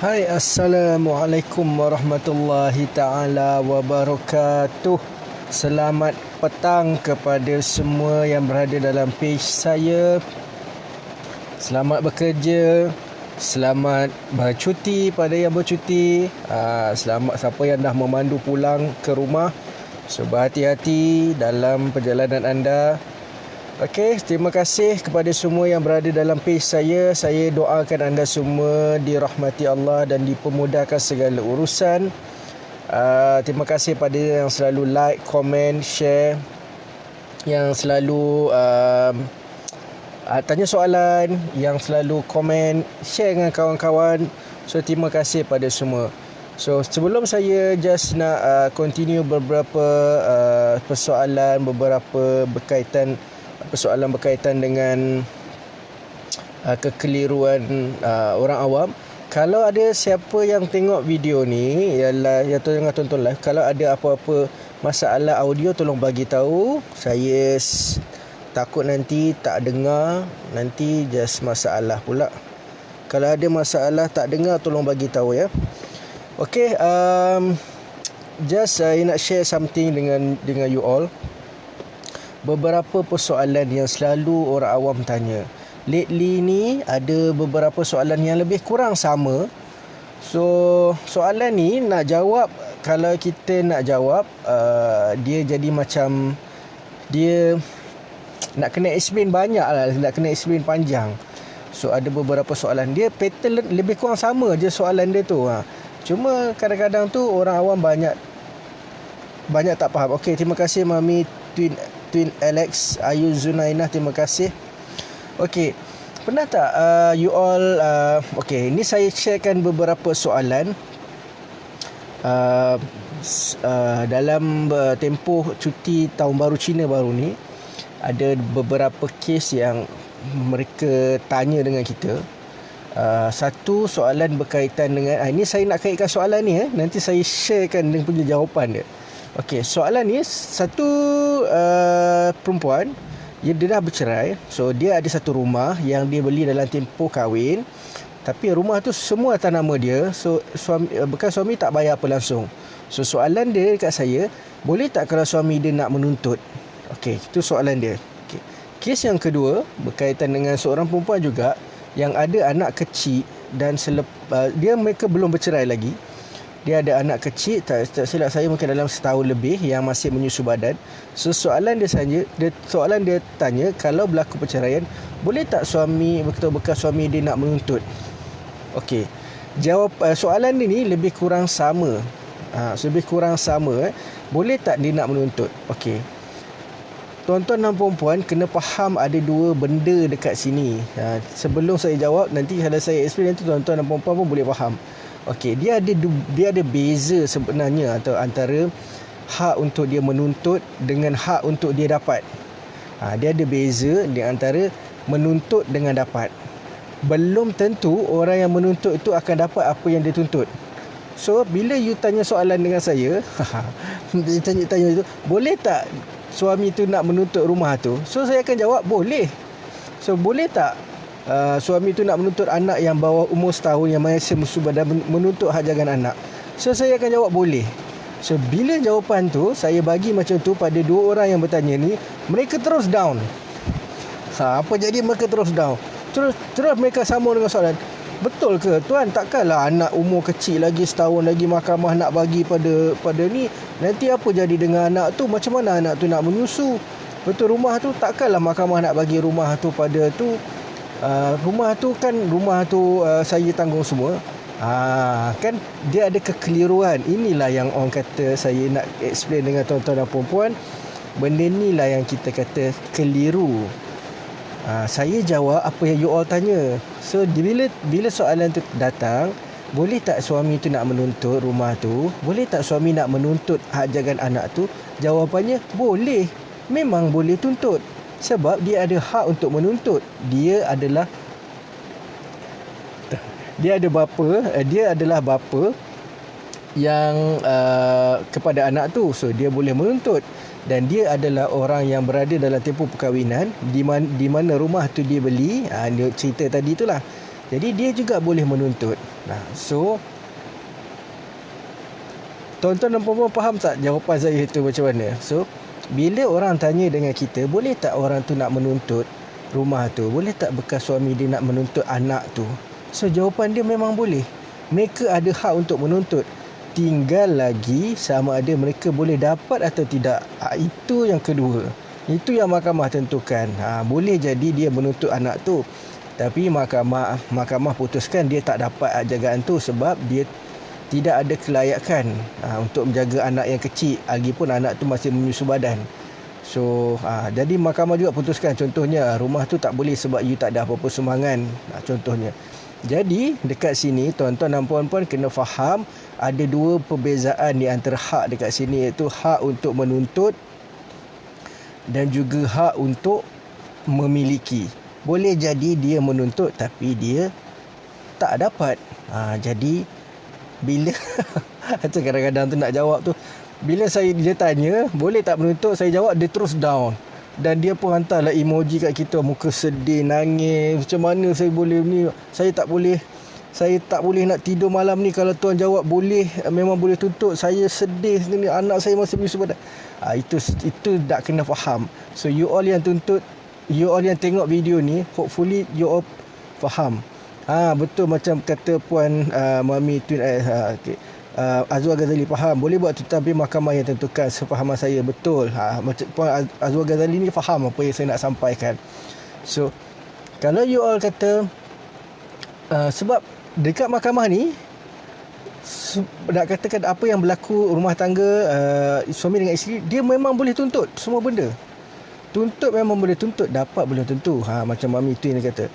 Hai, Assalamualaikum warahmatullahi ta'ala wabarakatuh. Selamat petang kepada semua yang berada dalam page saya. Selamat bekerja. Selamat bercuti pada yang bercuti. Selamat siapa yang dah memandu pulang ke rumah. So, berhati-hati dalam perjalanan anda. Okey, terima kasih kepada semua yang berada dalam page saya. Saya doakan anda semua dirahmati Allah dan dipermudahkan segala urusan. Terima kasih pada yang selalu like, komen, share, yang selalu tanya soalan, yang selalu komen, share dengan kawan-kawan. So, terima kasih pada semua. So, sebelum saya just nak continue beberapa persoalan, beberapa persoalan berkaitan dengan kekeliruan orang awam. Kalau ada siapa yang tengok video ni, yang tengah tonton live, kalau ada apa-apa masalah audio, tolong bagi tahu. Saya takut nanti tak dengar, nanti just masalah pula. Kalau ada masalah tak dengar, tolong bagi tahu ya. Okey, just saya nak share something dengan you all. Beberapa persoalan yang selalu orang awam tanya. Lately ni ada beberapa soalan yang lebih kurang sama. So, soalan ni nak jawab, kalau kita nak jawab, dia jadi macam dia nak kena explain banyak lah, nak kena explain panjang. So, ada beberapa soalan dia pattern lebih kurang sama je soalan dia tu. Cuma kadang-kadang tu orang awam banyak tak faham. Okey, terima kasih Mami Twin Alex Ayu Zunainah, terima kasih. Okey, pernah tak you all okey, ini saya sharekan beberapa soalan dalam tempoh cuti tahun baru Cina baru ni. Ada beberapa kes yang mereka tanya dengan kita. Satu soalan berkaitan dengan ini saya nak kaitkan soalan ni nanti saya sharekan dengan punya jawapan dia. Okey, soalan ni satu perempuan dia dah bercerai. So dia ada satu rumah yang dia beli dalam tempoh kahwin, tapi rumah tu semua atas nama dia. So bekas suami tak bayar apa langsung. So soalan dia dekat saya, boleh tak kalau suami dia nak menuntut? Okey, itu soalan dia. Okey. Kes yang kedua berkaitan dengan seorang perempuan juga yang ada anak kecil dan mereka belum bercerai lagi. Dia ada anak kecil, tak silap saya mungkin dalam setahun lebih, yang masih menyusu badan. So soalan dia tanya, kalau berlaku perceraian, boleh tak bekas suami dia nak menuntut? Okey. Soalan dia ni lebih kurang sama. Boleh tak dia nak menuntut? Okey. Tuan-tuan dan puan-puan kena faham ada dua benda dekat sini. Sebelum saya jawab, nanti kalau saya explain, nanti tuan-tuan dan puan-puan pun boleh faham. Okey, dia ada beza sebenarnya antara hak untuk dia menuntut dengan hak untuk dia dapat. Dia ada beza di antara menuntut dengan dapat. Belum tentu orang yang menuntut itu akan dapat apa yang dia tuntut. So, bila you tanya soalan dengan saya, tanya itu, boleh tak suami tu nak menuntut rumah tu? So, saya akan jawab, boleh. So, boleh tak suami tu nak menuntut anak yang bawah umur setahun yang masih musibah dan menuntut hak jagaan anak? So, saya akan jawab boleh. So, bila jawapan tu saya bagi macam tu pada dua orang yang bertanya ni, mereka terus down. Apa jadi mereka terus down? Terus mereka sambung dengan soalan, betul ke tuan, takkanlah anak umur kecil lagi, setahun lagi mahkamah nak bagi pada ni, nanti apa jadi dengan anak tu? Macam mana anak tu nak menyusu? Betul, rumah tu takkanlah mahkamah nak bagi rumah tu pada tu. Rumah tu saya tanggung semua. Kan dia ada kekeliruan. Inilah yang orang kata saya nak explain dengan tuan-tuan dan puan-puan. Benda inilah yang kita kata keliru. Saya jawab apa yang you all tanya. So bila soalan tu datang, boleh tak suami tu nak menuntut rumah tu? Boleh tak suami nak menuntut hak jagaan anak tu? Jawapannya boleh. Memang boleh tuntut. Sebab dia ada hak untuk menuntut. Dia adalah bapa yang kepada anak tu. So dia boleh menuntut. Dan dia adalah orang yang berada dalam tempoh perkahwinan, di mana rumah tu dia beli. Cerita tadi itulah. Jadi dia juga boleh menuntut. Nah, so tuan-tuan dan puan-puan faham tak jawapan saya itu macam mana? So bila orang tanya dengan kita, boleh tak orang tu nak menuntut rumah tu? Boleh tak bekas suami dia nak menuntut anak tu? So jawapan dia memang boleh. Mereka ada hak untuk menuntut. Tinggal lagi sama ada mereka boleh dapat atau tidak. Itu yang kedua. Itu yang mahkamah tentukan. Boleh jadi dia menuntut anak tu, tapi mahkamah putuskan dia tak dapat jagaan tu sebab dia tidak ada kelayakan untuk menjaga anak yang kecil, lagipun anak tu masih menyusu badan. So jadi mahkamah juga putuskan, contohnya rumah tu tak boleh sebab you tak ada apa-apa sumbangan, contohnya. Jadi dekat sini tuan-tuan dan puan-puan kena faham ada dua perbezaan di antara hak dekat sini, iaitu hak untuk menuntut dan juga hak untuk memiliki. Boleh jadi dia menuntut tapi dia tak dapat. Jadi bila macam kadang-kadang tu nak jawab tu, bila dia tanya boleh tak menuntut, saya jawab, dia terus down. Dan dia pun hantarlah emoji kat kita, muka sedih, nangis. Macam mana saya boleh ni, saya tak boleh nak tidur malam ni kalau tuan jawab boleh, memang boleh tuntut. Saya sedih ni, anak saya masih menyusu badan. Itu tak kena faham. So you all yang tuntut, you all yang tengok video ni, hopefully you all faham. Betul macam kata Puan Mami Twin okay. Azwar Ghazali faham, boleh buat tu, tapi mahkamah yang tentukan. Sefahaman saya betul. Macam Puan Azwar Ghazali ni faham apa yang saya nak sampaikan. So kalau you all kata sebab dekat mahkamah ni nak katakan apa yang berlaku rumah tangga suami dengan isteri, dia memang boleh tuntut semua benda. Tuntut memang boleh tuntut, dapat belum tentu. Macam Mami Twin kata,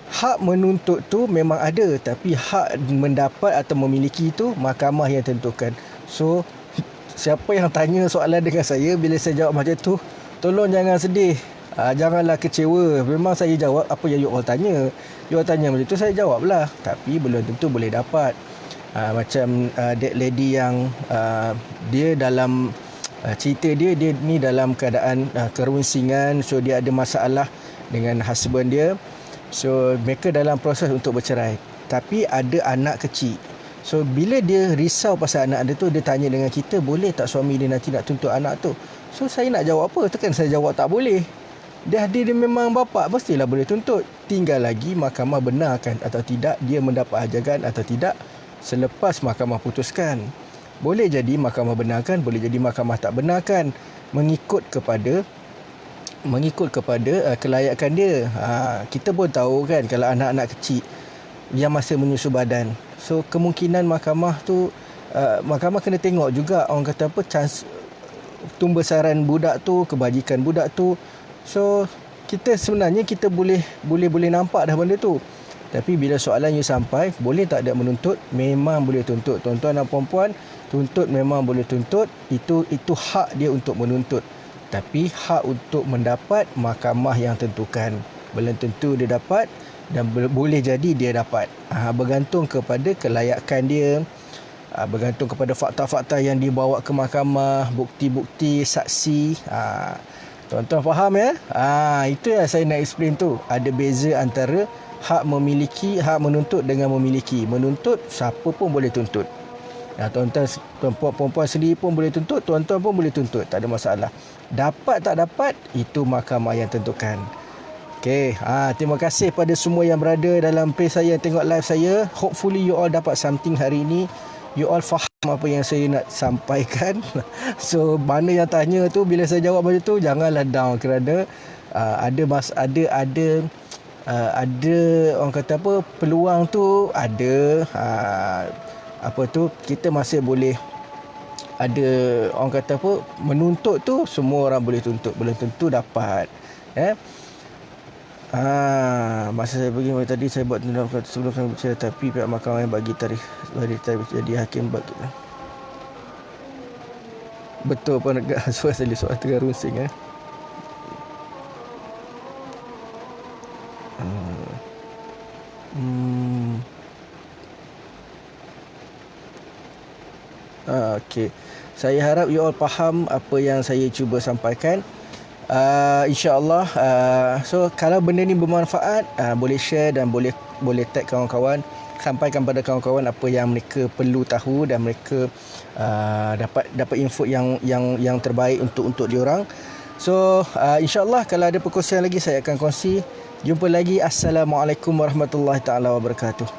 hak menuntut tu memang ada, tapi hak mendapat atau memiliki itu mahkamah yang tentukan. So siapa yang tanya soalan dengan saya, bila saya jawab macam tu, tolong jangan sedih, janganlah kecewa. Memang saya jawab apa yang you all tanya. You all tanya macam tu, saya jawablah, tapi belum tentu boleh dapat. Macam that lady yang dia dalam cerita dia ni dalam keadaan kerunsingan. So dia ada masalah dengan husband dia. So mereka dalam proses untuk bercerai, tapi ada anak kecil. So bila dia risau pasal anak dia tu, dia tanya dengan kita, boleh tak suami dia nanti nak tuntut anak tu? So saya nak jawab apa? Tekan saya jawab tak boleh. Dia memang bapa, mestilah boleh tuntut. Tinggal lagi mahkamah benarkan atau tidak dia mendapat ajagan atau tidak selepas mahkamah putuskan. Boleh jadi mahkamah benarkan, boleh jadi mahkamah tak benarkan, mengikut kepada kelayakan dia. Kita pun tahu kan, kalau anak-anak kecil yang masih menyusu badan, so kemungkinan mahkamah tu mahkamah kena tengok juga, orang kata apa, chance tumbesaran budak tu, kebajikan budak tu. So kita sebenarnya kita boleh nampak dah benda tu. Tapi bila soalan you sampai, boleh tak dia menuntut? Memang boleh tuntut. Tuan-tuan dan puan-puan, tuntut memang boleh tuntut. Itu hak dia untuk menuntut. Tapi hak untuk mendapat, mahkamah yang tentukan. Belum tentu dia dapat, dan boleh jadi dia dapat. Bergantung kepada kelayakan dia, bergantung kepada fakta-fakta yang dibawa ke mahkamah, bukti-bukti, saksi. Tuan-tuan faham ya? Itu yang saya nak explain tu. Ada beza antara hak memiliki, hak menuntut dengan memiliki. Menuntut, siapa pun boleh tuntut. Tuan-tuan, puan-puan sendiri pun boleh tuntut, tuan-tuan pun boleh tuntut, tak ada masalah. Dapat tak dapat, itu mahkamah yang tentukan. Okay, terima kasih pada semua yang berada dalam page saya, tengok live saya. Hopefully you all dapat something hari ini. You all faham apa yang saya nak sampaikan. So mana yang tanya tu, bila saya jawab macam tu, janganlah down, kerana ada orang kata apa, peluang tu ada. Kita masih boleh ada, orang kata apa, menuntut tu semua orang boleh tuntut, belum tentu dapat. Masa saya pergi tadi, saya buat tindakan sebelum saya bercerita, tapi pihak mahkamah yang bagi tarikh jadi hakim bagi. Betul apa negak soal tengah rusing. Okay. Saya harap you all faham apa yang saya cuba sampaikan. InsyaAllah. So kalau benda ni bermanfaat, boleh share dan boleh tag kawan-kawan, sampaikan pada kawan-kawan apa yang mereka perlu tahu dan mereka dapat info yang terbaik untuk diorang. So insyaAllah kalau ada perkongsian lagi saya akan kongsi. Jumpa lagi. Assalamualaikum warahmatullahi taala wabarakatuh.